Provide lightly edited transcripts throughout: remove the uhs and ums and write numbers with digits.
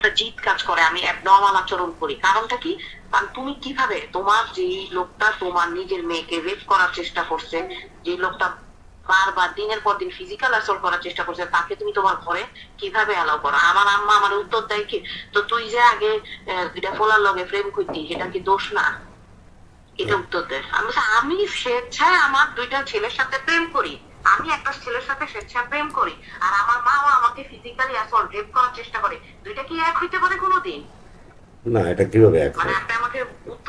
একটা জিদ কাজ করে, আমি একদম আচরণ করি। কারণটা কি? কারণ তুমি কিভাবে তোমার যে লোকটা তোমার নিজের মেয়েকে রেপ করার চেষ্টা করছে, যে লোকটা বারবার দিনের পর দিন ফিজিক্যাল অ্যাসল্ট করার চেষ্টা করছে, তাকে তুমি তোমার ঘরে কিভাবে অ্যালাউ করো? আমার আম্মা আমার উত্তর দেয় কি, তো তুই যে আগে দুইটা ফোলার লগে প্রেম করতি, এটা কি দোষ না? এটা উত্তর দেয়। আমি স্বেচ্ছায় আমার দুইটা ছেলের সাথে প্রেম করি, আমি একটা ছেলের সাথে স্বেচ্ছায় প্রেম করি, আর আমার মাও আমাকে ফিজিক্যালি অ্যাসল্ট রেপ করার চেষ্টা করে। দুইটা কি এক হইতে পারে কোনোদিন? না, এটা কিভাবে এক মানে হয়? আপনি আমাকে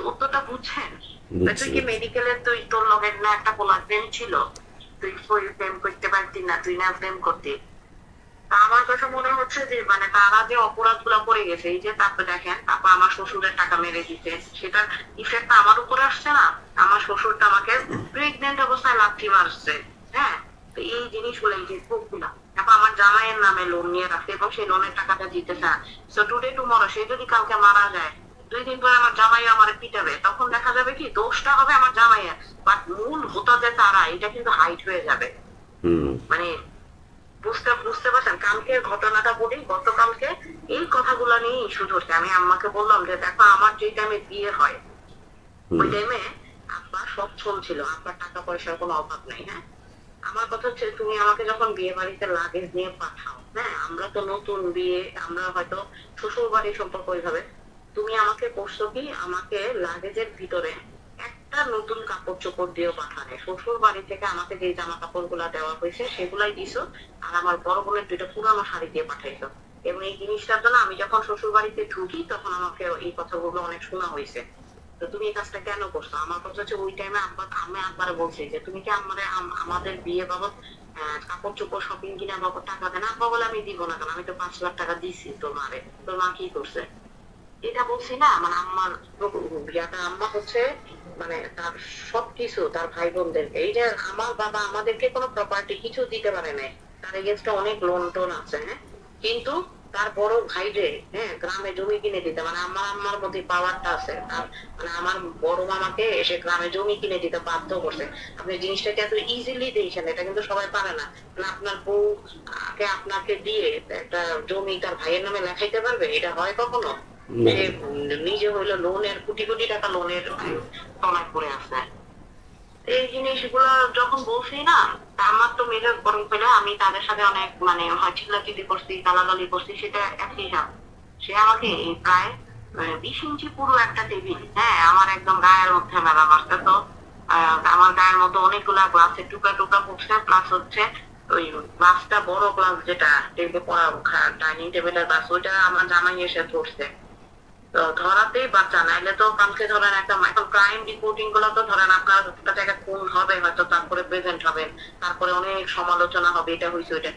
উত্তরটা বুঝছেন? তুই বুঝছি। কি মেডিকেলের তুই তোর লগে না একটা পোলার প্রেম ছিল, তুই প্রেম করতে পারতি না, তুই না প্রেম করতি? আমার কাছে মনে হচ্ছে যে মানে তারা যে অপরাধ গুলা করে গেছে, এই যে তারপরে দেখেন, তারপর আমার শ্বশুরের টাকা মেরে দিতে, সেটার ইফেক্ট আমার উপরে আসছে না? আমার শ্বশুরটা আমাকে প্রেগনেন্ট অবস্থায় লাথি মারছে। হ্যাঁ, তো এই জিনিসগুলো, এই যে ভোগগুলা, তারপর আমার জামাইয়ের নামে লোন নিয়ে রাখছে এবং সেই লোনের টাকাটা দিতে চায়। সো টুডে টুমরো সে যদি কালকে মারা যায়, 2 দিন পরে আমার জামাই আমার পিটাবে, তখন দেখা যাবে কি দোষটা হবে আমার জামাইয়ের, বাট মূল হোতা যে তারা, এটা কিন্তু হাইট হয়ে যাবে। হুম। মানে বুঝতে বুঝতে পারছেন? কালকে ঘটনাটা বলি, গতকালকে এই কথাগুলো নিয়ে ইস্যু ধরছে। আমি আম্মাকে বললাম যে দেখো, আমার যে টাইমে বিয়ে হয় ওই টাইমে আব্বা সচ্ছল ছিল, আব্বার টাকা পয়সার কোনো অভাব নাই। হ্যাঁ, আমার কথা হচ্ছে তুমি আমাকে যখন বিয়ে বাড়িতে লাগেজ নিয়ে পাঠাও, হ্যাঁ, আমরা তো নতুন বিয়ে, আমরা হয়তো শ্বশুর বাড়ির সম্পর্ক ওইভাবে, তুমি আমাকে করছো কি, আমাকে লাগেজের ভিতরে একটা নতুন কাপড় চোপড় দিয়েও পাঠানে, শ্বশুর বাড়ি থেকে আমাকে যে জামা কাপড় গুলা দেওয়া হয়েছে সেগুলাই দিছো, আর আমার বড় বোনের 2টা পুরানো শাড়ি দিয়ে পাঠাইছো। এবং এই জিনিসটার জন্য আমি যখন শ্বশুর বাড়িতে ঢুকি তখন আমাকে এই কথাগুলো অনেক শোনা হয়েছে। তো তুমি এই কাজটা কেন করছো? আমার কথা হচ্ছে ওই টাইমে আমি একবারে বলছি যে তুমি কি আমাদের বিয়ে বাবদ কাপড় চোপড় শপিং কিনা বাবদ টাকা দেন? আব্বা বলে আমি দিব না, কারণ আমি তো 5 লাখ টাকা দিছি তোর মারে, তোর মা কি করছে? এটা বলছি না, মানে আম্মার বিয়াটা, আম্মা হচ্ছে মানে তার সবকিছু তার ভাই বোনদেরকে, এই যে আমার বাবা আমাদেরকে কোনো প্রপার্টি কিছু দিতে পারে নাই, তার এগেন্স্টে অনেক লোন টোন আছে। হ্যাঁ, কিন্তু তার বড় ভাই রে, হ্যাঁ, গ্রামে জমি কিনে দিতে, মানে আমার আম্মার মধ্যে পাওয়ারটা আছে, আর মানে আমার বড় মামাকে এসে গ্রামে জমি কিনে দিতে বাধ্য করছে। আপনি জিনিসটাকে এত ইজিলি দিয়েছেন, এটা কিন্তু সবাই পারে না। মানে আপনার বউ আপনাকে দিয়ে একটা জমি তার ভাইয়ের নামে লেখাইতে পারবে? এটা হয় কখনো? না। সে নিজে হইলো লোনের কোটি কোটি টাকা লোনের তলায় পড়ে আছে। এই জিনিসগুলো যখন বলছি না, আমার তো মেজাজ গরম করে, আমি তাদের সাথে অনেক মানে হয় চিল্লাচিল্লি করছি, গালাগালি করছি, সেটা একই হিসাব। সে আমাকে প্রায় 20 ইঞ্চি পুরো একটা টেবিল, হ্যাঁ, আমার একদম গায়ের মধ্যে মেলা মারছে। তো আমার গায়ের মধ্যে অনেকগুলা গ্লাসের টুকরা টুকরা পড়ছে, প্লাস হচ্ছে ওই গ্লাসটা বড় গ্লাস যেটা টেবিলে ডাইনিং টেবিলের গ্লাস, ওইটা আমার জামাই এসে ধরছে। তো ধরাতেই বাঁচা, নাইলে তো কালকে ধরেন একটা, এখন ক্রাইম রিপোর্টিং গুলো তো ধরেন আপনার একটা জায়গায় খুন হবে হয়তো, তারপরে প্রেজেন্ট হবেন, তারপরে অনেক সমালোচনা হবে, এটা হয়েছে ওইটা।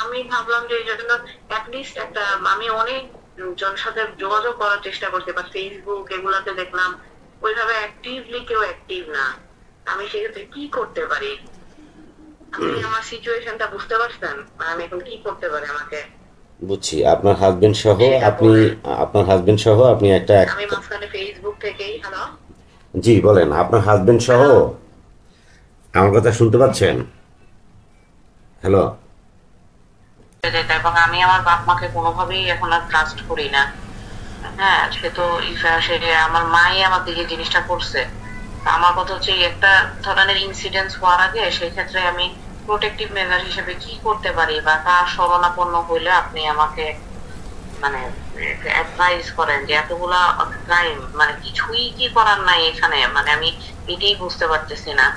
আমি ভাবলাম যে এই জন্য অ্যাটলিস্ট একটা, আমি অনেক জনের সাথে যোগাযোগ করার চেষ্টা করছি, বা ফেসবুক এগুলাতে দেখলাম ওইভাবে অ্যাক্টিভলি কেউ অ্যাক্টিভ না। আমি সেক্ষেত্রে কি করতে পারি? আপনি আমার সিচুয়েশনটা বুঝতে পারছেন? আমি এখন কি করতে পারি? আমাকে বুঝছি। আপনার হাজবেন্ড সহ সেটা আপনি বলেন। আপনার হাজবেন্ড সহ আপনি একটা আমি মাঝখানে ফেসবুক থেকেই, হ্যালো জি বলেন, আপনার হাজবেন্ড সহ হ্যালো, আমার কথা শুনতে পাচ্ছেন? হ্যালো। যেটা, এবং আমি আমার বাপ মাকে কোনোভাবেই এখন আর ট্রাস্ট করি না। হ্যাঁ, সে তো সে আমার মাই আমার দিকে জিনিসটা করছে। আমার কথা হচ্ছে এই একটা ধরনের ইনসিডেন্ট হওয়ার আগে সেই ক্ষেত্রে আমি প্রোটেক্টিভ মেজার হিসেবে কি করতে পারি, বা কার শরণাপন্ন হইলে আপনি আমাকে মানে অ্যাডভাইস করেন যে এতগুলা ক্রাইম, মানে কিছুই কি করার নাই এখানে, মানে আমি এটাই বুঝতে পারতেছি না।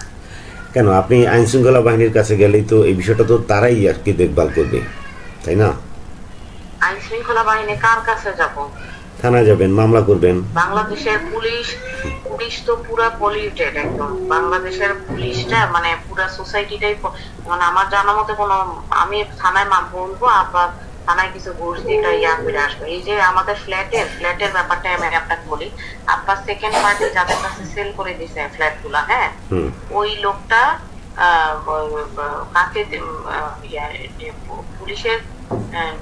কেন, আপনি আইন শৃঙ্খলা বাহিনীর কাছে গেলেই তো এই বিষয়টা তো তারাই আর কি দেখভাল করবে, তাই না? আইন শৃঙ্খলা বাহিনী কার কাছে যাব? থানায় যাবেন, মামলা করবেন। বাংলাদেশের পুলিশ, পুলিশ তো পুরা পলিউটেড একদম। বাংলাদেশের পুলিশটা মানে পুরা সোসাইটিটাই, মানে আমার জানা মতে কোনো, আমি থানায় বলবো, আবার থানায় কিছু ঘুষ দিয়ে ইয়া করে আসবে। এই যে আমাদের ফ্ল্যাটের ব্যাপারটা আমি আপনাকে বলি, আব্বা সেকেন্ড পার্টি যাদের কাছে সেল করে দিছে ফ্ল্যাট গুলা, হ্যাঁ, হুম। ওই লোকটা কাকে পুলিশের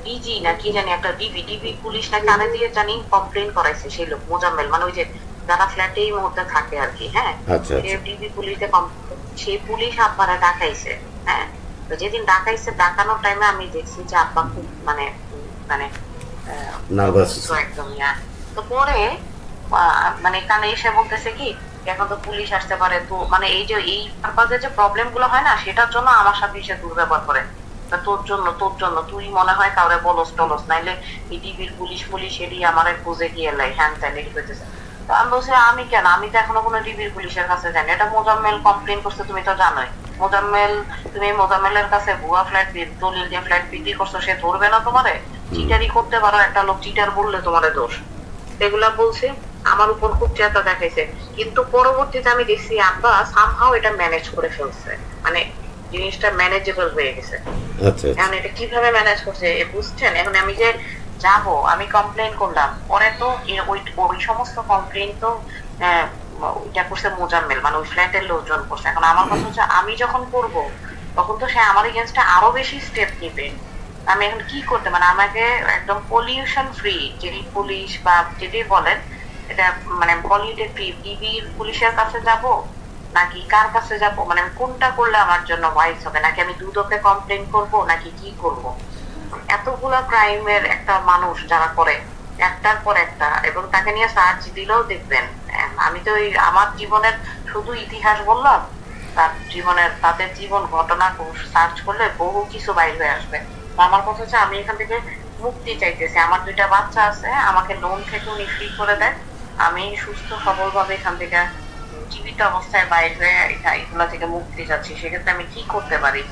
ডিজি না কি জানি, একটা ডিবি পুলিশ নাকি আনে দিয়ে জানি কমপ্লেন করাইছে সেই লোক মোজাম্মেল, মানে ওই যে যারা ফ্ল্যাটে এই মুহূর্তে থাকে আর কি। হ্যাঁ, আচ্ছা সে আচ্ছা। ডিবি পুলিশে সেই পুলিশ আব্বারা ডাকাইছে। হ্যাঁ, তো যেদিন ডাকাইছে, ডাকানোর টাইমে আমি দেখছি যে আব্বা খুব মানে মানে নার্ভাস। তো একদম তো পরে মানে কানে এসে বলতেছে কি এখন তো পুলিশ আসতে পারে, তো মানে এই যে এই পারপাজে যে প্রবলেম গুলো হয় না সেটার জন্য আমার সাথে এসে দুর্ব্যবহার করে। তোর জন্য তুই মনে হয় কাউরে বলস টলস, নাইলে এই টিভির পুলিশ পুলিশ এটি আমার খুঁজে গিয়ে লাই হ্যান ত্যান এটি করতেছে। তো আমি বলছি আমি কেন, আমি তো এখনো কোনো টিভির পুলিশের কাছে যাইনি, এটা মোজাম্মেল কমপ্লেন করছে তুমি তো জানোই। মোজাম্মেল, তুমি মোজাম্মেলের কাছে ভুয়া ফ্ল্যাট দলিল দিয়ে ফ্ল্যাট বিক্রি করছো, সে ধরবে না তোমারে? চিটারি করতে পারো, একটা লোক চিটার বললে তোমারে দোষ। এগুলা বলছে, আমার উপর খুব চেতা দেখাইছে। কিন্তু পরবর্তীতে আমি দেখছি আব্বা সামহাও এটা ম্যানেজ করে ফেলছে, মানে জিনিসটা ম্যানেজেবল হয়ে গেছে। এখন এটা কিভাবে ম্যানেজ করছে বুঝছেন? এখন আমি যে যাব, আমি কমপ্লেন করলাম, পরে তো ওই সমস্ত কমপ্লেন তো ওইটা করছে মোজাম্মেল, মানে ওই ফ্ল্যাটের লোকজন করছে। এখন আমার কথা হচ্ছে আমি যখন করব তখন তো সে আমার এগেনস্টে আরো বেশি স্টেপ নিবে। আমি এখন কি করতে, মানে আমাকে একদম পলিউশন ফ্রি যিনি পুলিশ বা যেটি বলেন এটা মানে পলিউটেড ফ্রি টিভির পুলিশের কাছে যাব নাকি কার কাছে যাব, মানে কোনটা করলে আমার জন্য ওয়াইজ হবে, নাকি আমি দুদকে কমপ্লেন করব নাকি কি করব? এতগুলা ক্রাইমের একটা মানুষ যারা করে একটার পর একটা, এবং তাকে নিয়ে সার্চ দিলেও দেখবেন, আমি তো আমার জীবনের শুধু ইতিহাস বললাম, তার জীবনের তাদের জীবন ঘটনা সার্চ করলে বহু কিছু বাইর হয়ে আসবে। আমার কথা হচ্ছে আমি এখান থেকে মুক্তি চাইতেছি, আমার 2টা বাচ্চা আছে, আমাকে লোন থেকে উনি ফ্রি করে দেন, আমি সুস্থ সবল ভাবে এখান থেকে জীবিত অবস্থায় বাইর হয়ে এগুলা থেকে মুক্তি চাচ্ছি। সেক্ষেত্রে আমি কি করতে পারি?